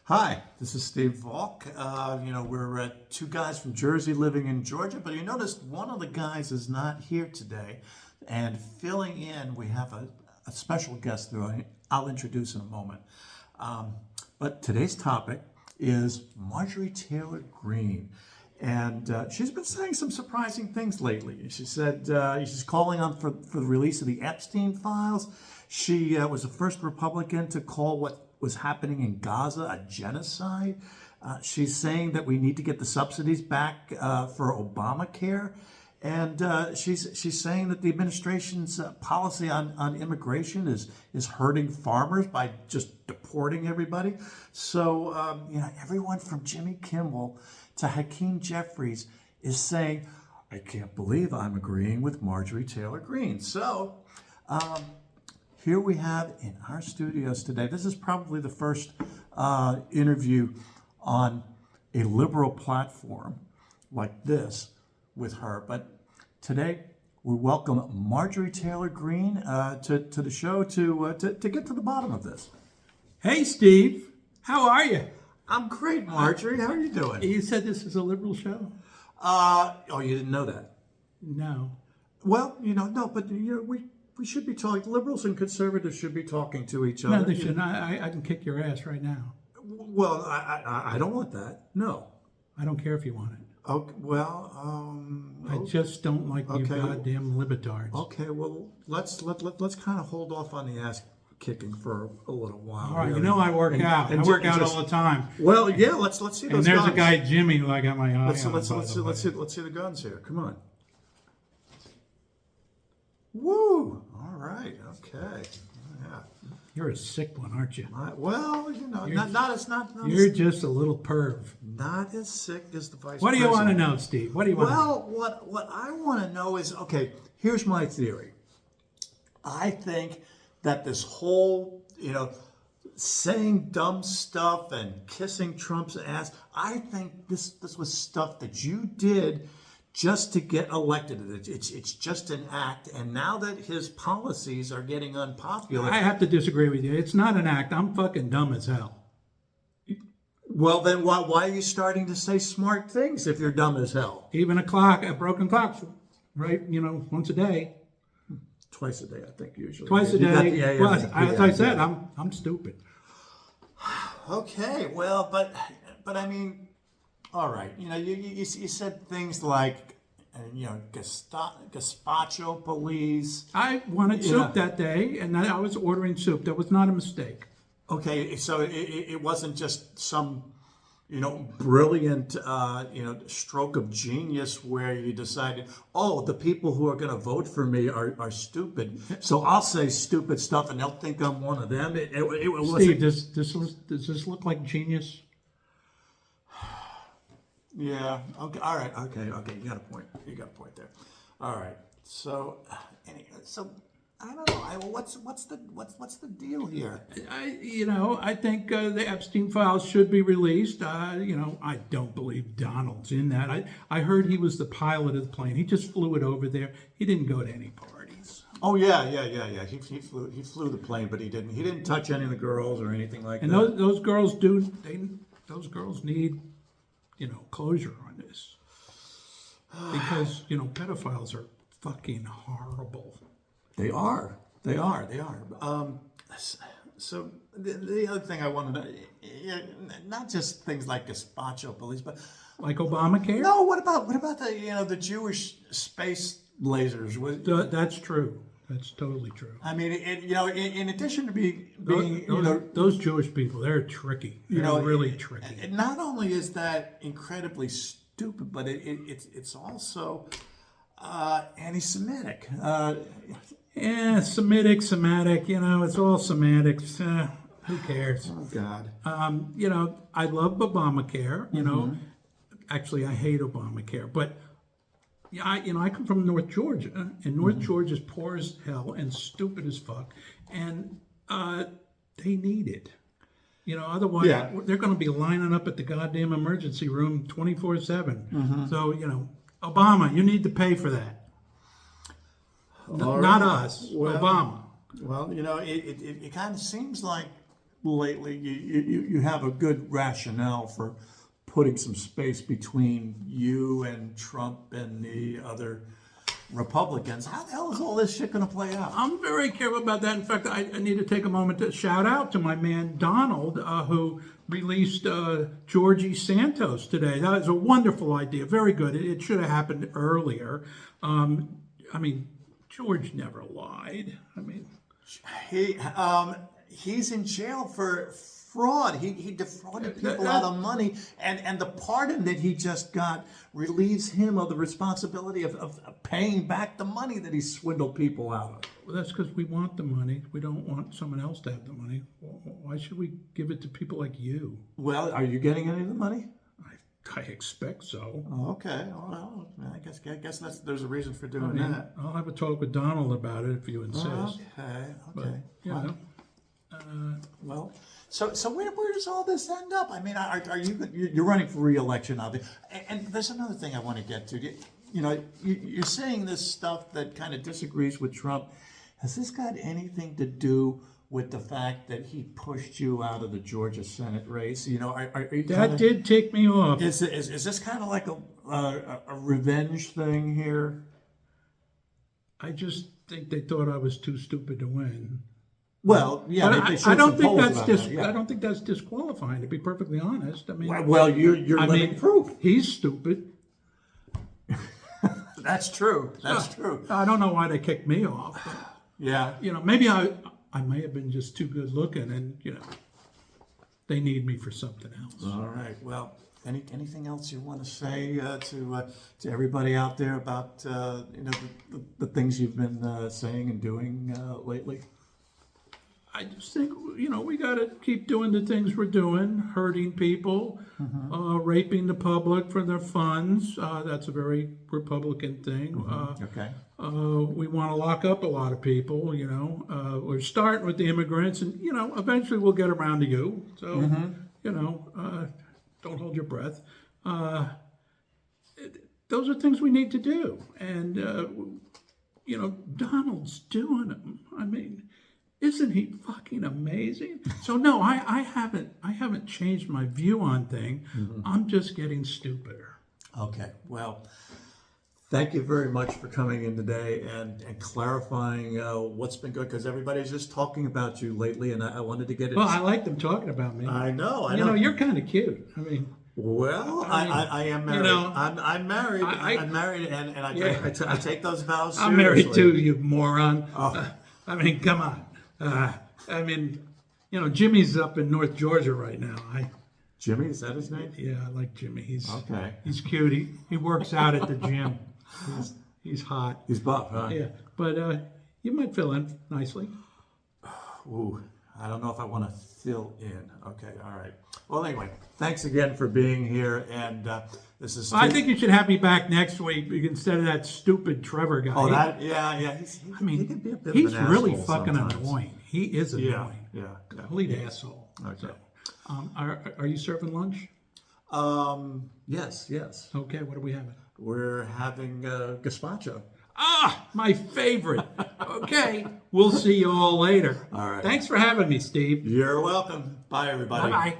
Hi, this is Steve Falk. We're two guys from Jersey living in Georgia, but you notice one of the guys is not here today. And filling in, we have a special guest who I'll introduce in a moment. But today's topic is Marjorie Taylor Greene. And she's been saying some surprising things lately. She said she's calling on for the release of the Epstein files. She was the first Republican to call what was happening in Gaza a genocide. She's saying that we need to get the subsidies back for Obamacare. And she's saying that the administration's policy on immigration is hurting farmers by just deporting everybody. So, everyone from Jimmy Kimmel to Hakeem Jeffries is saying, I can't believe I'm agreeing with Marjorie Taylor Greene. So, here we have in our studios today, this is probably the first interview on a liberal platform like this with her. But today, we welcome Marjorie Taylor Greene to the show to get to the bottom of this. Hey, Steve. How are you? I'm great, Marjorie. How are you doing? You said this is a liberal show? You didn't know that? No. Well, no, but we should be talking. Liberals and conservatives should be talking to each other. No, they shouldn't. I can kick your ass right now. Well, I don't want that. No. I don't care if you want it. Okay. Well, I just don't like you goddamn libertards. Okay. Well, let's kind of hold off on the ass kicking for a little while. All right. Really. I work out. I work out all the time. Well, yeah. Let's see those guns. And there's a guy Jimmy who I got my eye on. Let's see the guns here. Come on. Woo! All right. Okay. Yeah. You're a sick one, aren't you? You're just a little perv. Not as sick as the vice president. What do you want to know, Steve? What do you want? Well, what I want to know is, okay, here's my theory. I think that this whole, saying dumb stuff and kissing Trump's ass, I think this was stuff that you did just to get elected. It's just an act. And now that his policies are getting unpopular. I have to disagree with you. It's not an act. I'm fucking dumb as hell. Well, then why are you starting to say smart things if you're dumb as hell? Even a broken clock, right? Once a day. Twice a day, I think, usually. Twice a day. As I said, I'm stupid. Okay, well, but I mean, all right. You said things like, gazpacho police. I wanted soup that day, and I was ordering soup. That was not a mistake. Okay, so it wasn't just some, brilliant, stroke of genius where you decided, oh, the people who are going to vote for me are stupid, so I'll say stupid stuff and they'll think I'm one of them. Steve, does this look like genius? Yeah. Okay. All right. Okay. You got a point. There. All right. So, I don't know. What's the deal here? I think the Epstein files should be released. I don't believe Donald's in that. I heard he was the pilot of the plane. He just flew it over there. He didn't go to any parties. Oh yeah. He flew the plane, but he didn't touch any of the girls or anything like that. And those girls those girls need closure on this, because pedophiles are fucking horrible. They are. So the other thing I want to know, not just things like gazpacho police, but like Obamacare. No, what about the Jewish space lasers? That's true. That's totally true. I mean, in addition to being those Jewish people, they're tricky. They're really tricky. Not only is that incredibly stupid, but it's also anti-Semitic. Semitic. It's all semantics. Who cares? Oh God. I love Obamacare. Actually, I hate Obamacare, but. I come from North Georgia, and North Georgia is poor as hell and stupid as fuck, and they need it. Otherwise they're going to be lining up at the goddamn emergency room 24/7. So Obama, you need to pay for that. Not us, Obama. Well, it kind of seems like lately you have a good rationale for putting some space between you and Trump and the other Republicans. How the hell is all this shit going to play out? I'm very careful about that. In fact, I need to take a moment to shout out to my man Donald, who released Georgie Santos today. That was a wonderful idea. Very good. It should have happened earlier. I mean, George never lied. I mean, He's in jail for fraud. He defrauded people out of money, and the pardon that he just got relieves him of the responsibility of paying back the money that he swindled people out of. well, that's because we want the money. We don't want someone else to have the money. Why should we give it to people like you? Well, are you getting any of the money? I expect so. Oh, okay. Well, I guess there's a reason for doing that. I'll have a talk with Donald about it if you insist. Okay. You know, Well, so where does all this end up? I mean, are you're running for re-election, obviously, and there's another thing I want to get to. You know, you're saying this stuff that kind of disagrees with Trump. Has this got anything to do with the fact that he pushed you out of the Georgia Senate race? You know, are you that did tick me off. Is this kind of like a revenge thing here? I just think they thought I was too stupid to win. Well, yeah, But they I don't think that's yeah. I don't think that's disqualifying. To be perfectly honest, I mean, Well, you're living proof. He's stupid. That's true. That's true. I don't know why they kicked me off. But, Yeah. you know, maybe I may have been just too good looking, and you know, they need me for something else. All right. Well, anything else you want to say to everybody out there about you know the things you've been saying and doing lately? I just think, you know, we got to keep doing the things we're doing, hurting people, raping the public for their funds. That's a very Republican thing. Okay. We want to lock up a lot of people, you know. We're starting with the immigrants, and, you know, eventually we'll get around to you. So, you know, don't hold your breath. Those are things we need to do. And, you know, Donald's doing them. I mean, isn't he fucking amazing? So no, I haven't changed my view on things. I'm just getting stupider. Okay. Well, thank you very much for coming in today and clarifying what's been good, because everybody's just talking about you lately, and I wanted to get it. Well, I like them talking about me. I know. You know, you're kind of cute. I mean. Well, I am married. You know, I'm married. I'm married, and I take those vows seriously. I'm married too, you moron. I mean, come on. I mean, you know, Jimmy's up in North Georgia right now. Jimmy, is that his name? Yeah, I like Jimmy. He's Okay. He's cute. He works out at the gym. He's hot. He's buff, huh? Yeah, but you might fill in nicely. Ooh, I don't know if I want to fill in. Okay, all right. Well, anyway, thanks again for being here, and this is. I think you should have me back next week instead of that stupid Trevor guy. Oh, yeah. He can be a bit of he's an really asshole fucking sometimes. annoying. He is annoying. Yeah. Complete asshole. Okay. So, are you serving lunch? Yes. Okay, what are we having? We're having gazpacho. Ah, my favorite. Okay, we'll see you all later. All right. Thanks for having me, Steve. You're welcome. Bye, everybody. Bye-bye.